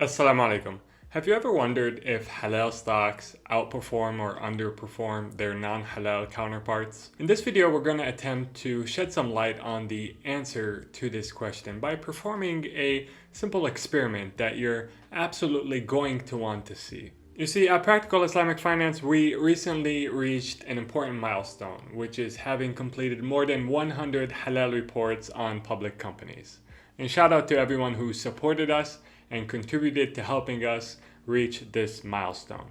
Assalamu alaikum. Have you ever wondered if halal stocks outperform or underperform their non-halal counterparts? In this video, we're going to attempt to shed some light on the answer to this question by performing a simple experiment that you're absolutely going to want to see. You see, at Practical Islamic Finance, we recently reached an important milestone, which is having completed more than 100 halal reports on public companies. And shout out to everyone who supported us and contributed to helping us reach this milestone.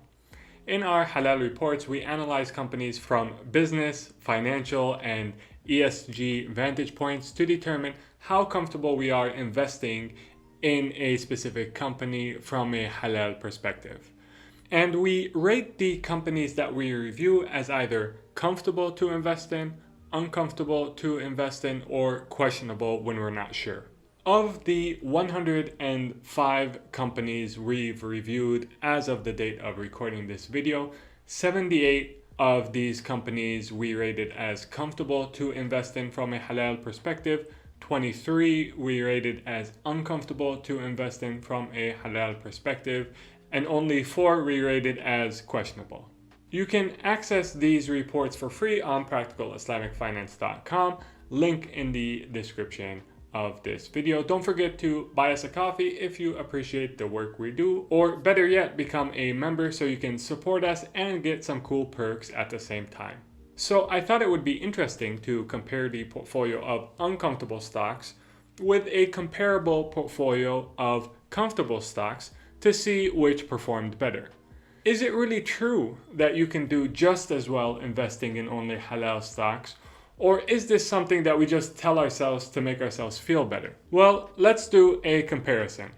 In our halal reports, we analyze companies from business, financial, and ESG vantage points to determine how comfortable we are investing in a specific company from a halal perspective. And we rate the companies that we review as either comfortable to invest in, uncomfortable to invest in, or questionable when we're not sure. Of the 105 companies we've reviewed as of the date of recording this video, 78 of these companies we rated as comfortable to invest in from a halal perspective, 23 we rated as uncomfortable to invest in from a halal perspective, and only 4 we rated as questionable. You can access these reports for free on practical-islamicfinance.com, link in the description of this video. Don't forget to buy us a coffee if you appreciate the work we do, or better yet, become a member so you can support us and get some cool perks at the same time. So I thought it would be interesting to compare the portfolio of uncomfortable stocks with a comparable portfolio of comfortable stocks to see which performed better. Is it really true that you can do just as well investing in only halal stocks? Or is this something that we just tell ourselves to make ourselves feel better? Well, let's do a comparison.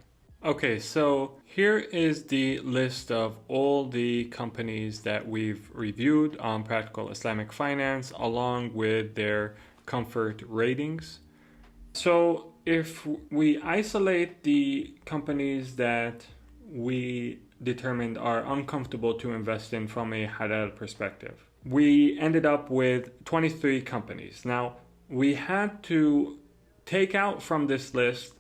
Okay, so here is the list of all the companies that we've reviewed on Practical Islamic Finance along with their comfort ratings. So if we isolate the companies that we determined are uncomfortable to invest in from a halal perspective, we ended up with 23 companies. Now, we had to take out from this list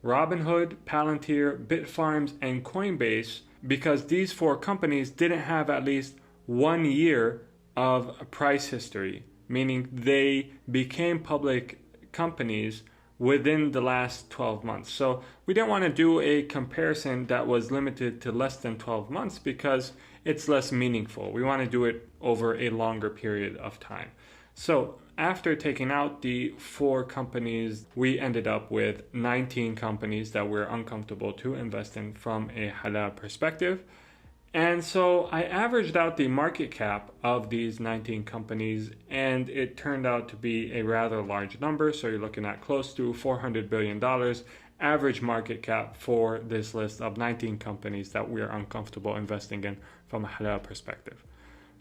Robinhood, Palantir, Bitfarms, and Coinbase because these 4 companies didn't have at least 1 year of price history, meaning they became public companies within the last 12 months. So we didn't want to do a comparison that was limited to less than 12 months because it's less meaningful. We want to do it over a longer period of time. So after taking out the 4 companies, we ended up with 19 companies that we're uncomfortable to invest in from a halal perspective. And so I averaged out the market cap of these 19 companies, and it turned out to be a rather large number. So you're looking at close to $400 billion average market cap for this list of 19 companies that we're uncomfortable investing in from a halal perspective.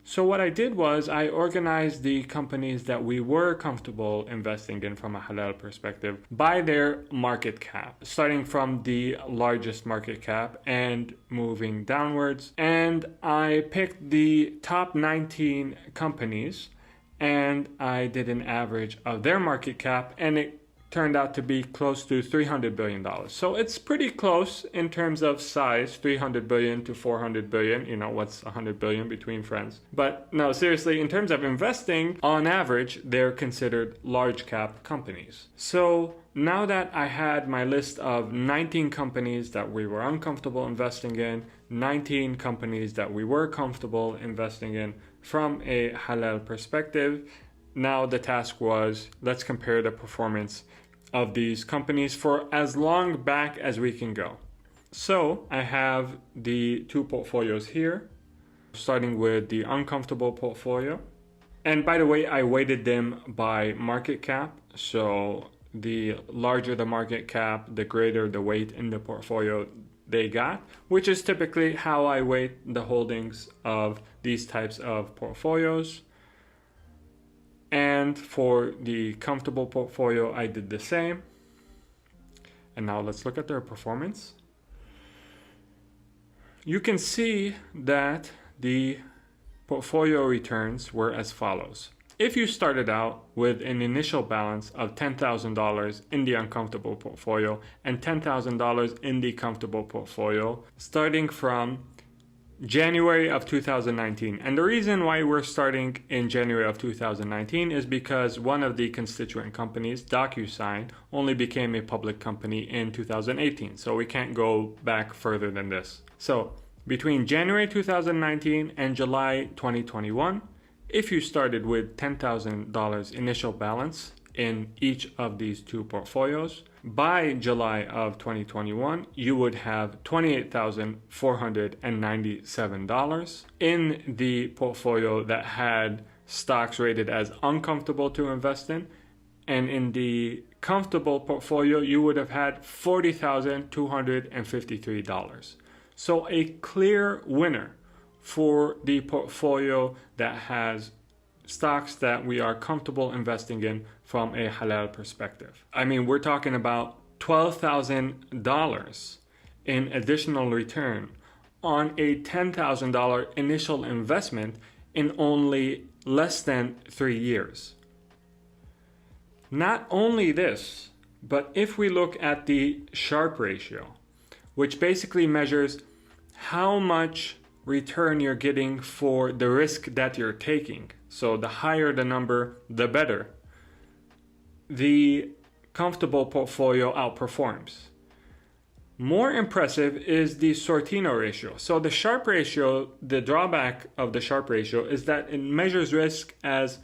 So what I did was I organized the companies that we were comfortable investing in from a halal perspective by their market cap, starting from the largest market cap and moving downwards. And I picked the top 19 companies and I did an average of their market cap, and it turned out to be close to $300 billion. So it's pretty close in terms of size, 300 billion to 400 billion. You know, what's 100 billion between friends? But no, seriously, in terms of investing, on average, they're considered large cap companies. So now that I had my list of 19 companies that we were uncomfortable investing in, 19 companies that we were comfortable investing in from a halal perspective, now the task was, let's compare the performance of these companies for as long back as we can go. So I have the 2 portfolios here, starting with the uncomfortable portfolio. And by the way, I weighted them by market cap. So the larger the market cap, the greater the weight in the portfolio they got, which is typically how I weight the holdings of these types of portfolios. And for the comfortable portfolio, I did the same. And now let's look at their performance. You can see that the portfolio returns were as follows. If you started out with an initial balance of $10,000 in the uncomfortable portfolio and $10,000 in the comfortable portfolio, starting from January of 2019. And the reason why we're starting in January of 2019 is because one of the constituent companies, DocuSign, only became a public company in 2018. So we can't go back further than this. So between January 2019 and July 2021, if you started with $10,000 initial balance in each of these two portfolios, by July of 2021, you would have $28,497 in the portfolio that had stocks rated as uncomfortable to invest in. And in the comfortable portfolio, you would have had $40,253. So a clear winner for the portfolio that has stocks that we are comfortable investing in from a halal perspective. I mean, we're talking about $12,000 in additional return on a $10,000 initial investment in only less than 3 years. Not only this, but if we look at the Sharpe Ratio, which basically measures how much return you're getting for the risk that you're taking. So the higher the number, the better. The comfortable portfolio outperforms. More impressive is the Sortino ratio. So the Sharpe ratio, the drawback of the Sharpe ratio is that it measures risk as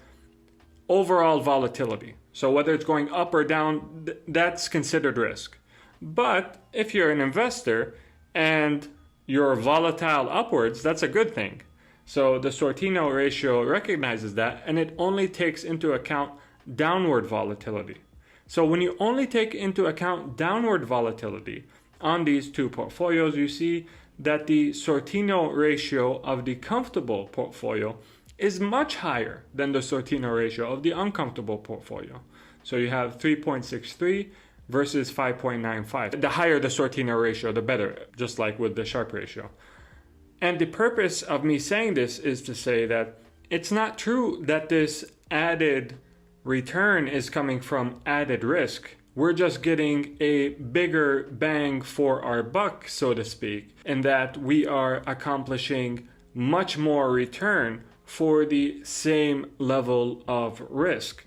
overall volatility. So whether it's going up or down, that's considered risk. But if you're an investor and you're volatile upwards, that's a good thing. So the Sortino ratio recognizes that, and it only takes into account downward volatility. So when you only take into account downward volatility on these two portfolios, you see that the Sortino ratio of the comfortable portfolio is much higher than the Sortino ratio of the uncomfortable portfolio. So you have 3.63 versus 5.95. The higher the Sortino ratio, the better, just like with the Sharpe ratio. And the purpose of me saying this is to say that it's not true that this added return is coming from added risk. We're just getting a bigger bang for our buck, so to speak, in that we are accomplishing much more return for the same level of risk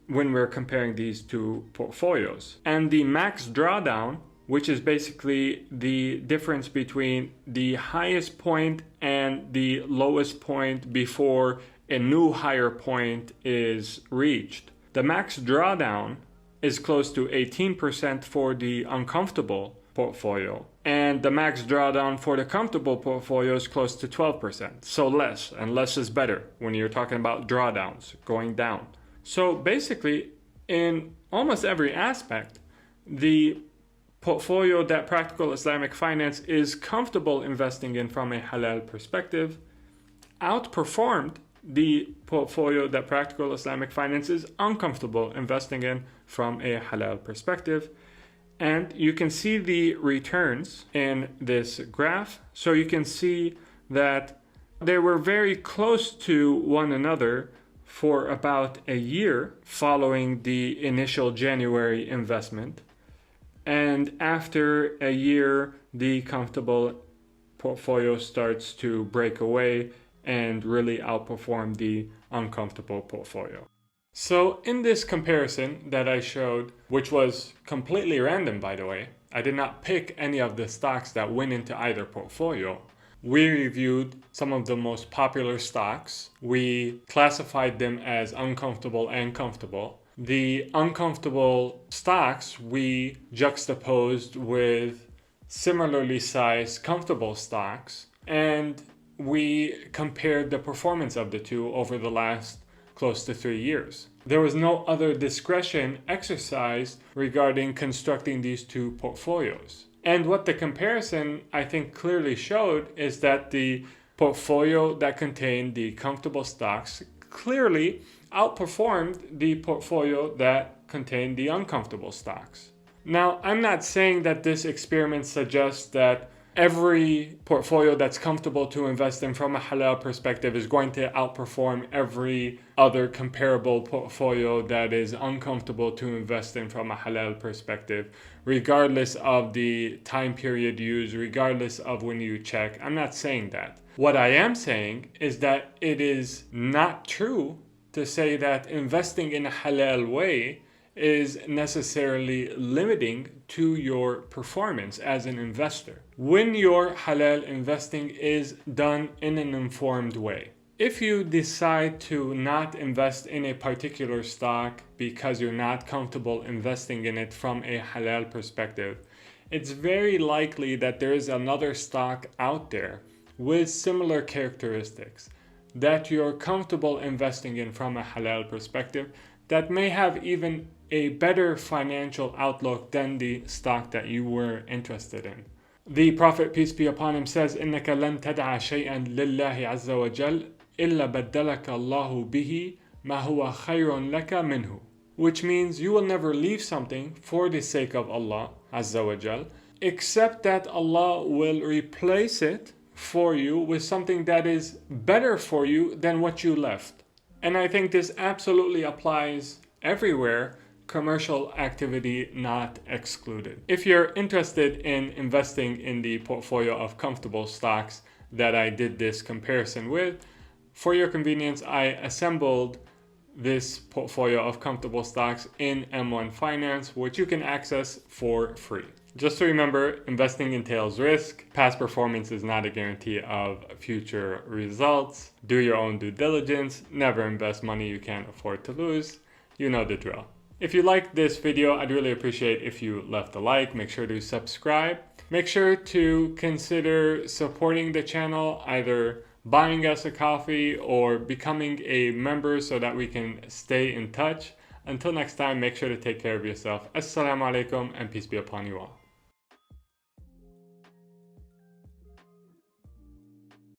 when we're comparing these two portfolios. And the max drawdown, which is basically the difference between the highest point and the lowest point before a new higher point is reached. The max drawdown is close to 18% for the uncomfortable portfolio, and the max drawdown for the comfortable portfolio is close to 12%. So less, and less is better when you're talking about drawdowns going down. So basically, in almost every aspect, the portfolio that Practical Islamic Finance is comfortable investing in from a halal perspective outperformed the portfolio that Practical Islamic Finance is uncomfortable investing in from a halal perspective. And you can see the returns in this graph. So you can see that they were very close to one another for about a year following the initial January investment. And after a year, the comfortable portfolio starts to break away and really outperform the uncomfortable portfolio. So in this comparison that I showed, which was completely random, by the way, I did not pick any of the stocks that went into either portfolio. We reviewed some of the most popular stocks. We classified them as uncomfortable and comfortable. The uncomfortable stocks we juxtaposed with similarly sized comfortable stocks, and we compared the performance of the two over the last close to 3 years. There was no other discretion exercised regarding constructing these two portfolios. And what the comparison, I think, clearly showed is that the portfolio that contained the comfortable stocks clearly outperformed the portfolio that contained the uncomfortable stocks. Now, I'm not saying that this experiment suggests that every portfolio that's comfortable to invest in from a halal perspective is going to outperform every other comparable portfolio that is uncomfortable to invest in from a halal perspective, regardless of the time period used, regardless of when you check. I'm not saying that. What I am saying is that it is not true to say that investing in a halal way is necessarily limiting to your performance as an investor when your halal investing is done in an informed way. If you decide to not invest in a particular stock because you're not comfortable investing in it from a halal perspective, it's very likely that there is another stock out there with similar characteristics that you're comfortable investing in from a halal perspective that may have even a better financial outlook than the stock that you were interested in. The Prophet, peace be upon him, says, إِنَّكَ لَن تَدْعَ شَيْئًا لِلَّهِ عَزَّ وَجَلَّ إِلَّا بَدَّلَكَ اللَّهُ بِهِ مَا هُوَ خَيْرٌ لَكَ مِنْهُ. Which means you will never leave something for the sake of Allah Azza wa Jal, except that Allah will replace it for you with something that is better for you than what you left. And I think this absolutely applies everywhere, commercial activity not excluded. If you're interested in investing in the portfolio of comfortable stocks that I did this comparison with, for your convenience, I assembled this portfolio of comfortable stocks in M1 Finance, which you can access for free. Just to remember, investing entails risk. Past performance is not a guarantee of future results. Do your own due diligence. Never invest money you can't afford to lose. You know the drill. If you liked this video, I'd really appreciate if you left a like. Make sure to subscribe. Make sure to consider supporting the channel, either buying us a coffee or becoming a member so that we can stay in touch. Until next time, make sure to take care of yourself. Assalamu alaikum and peace be upon you all.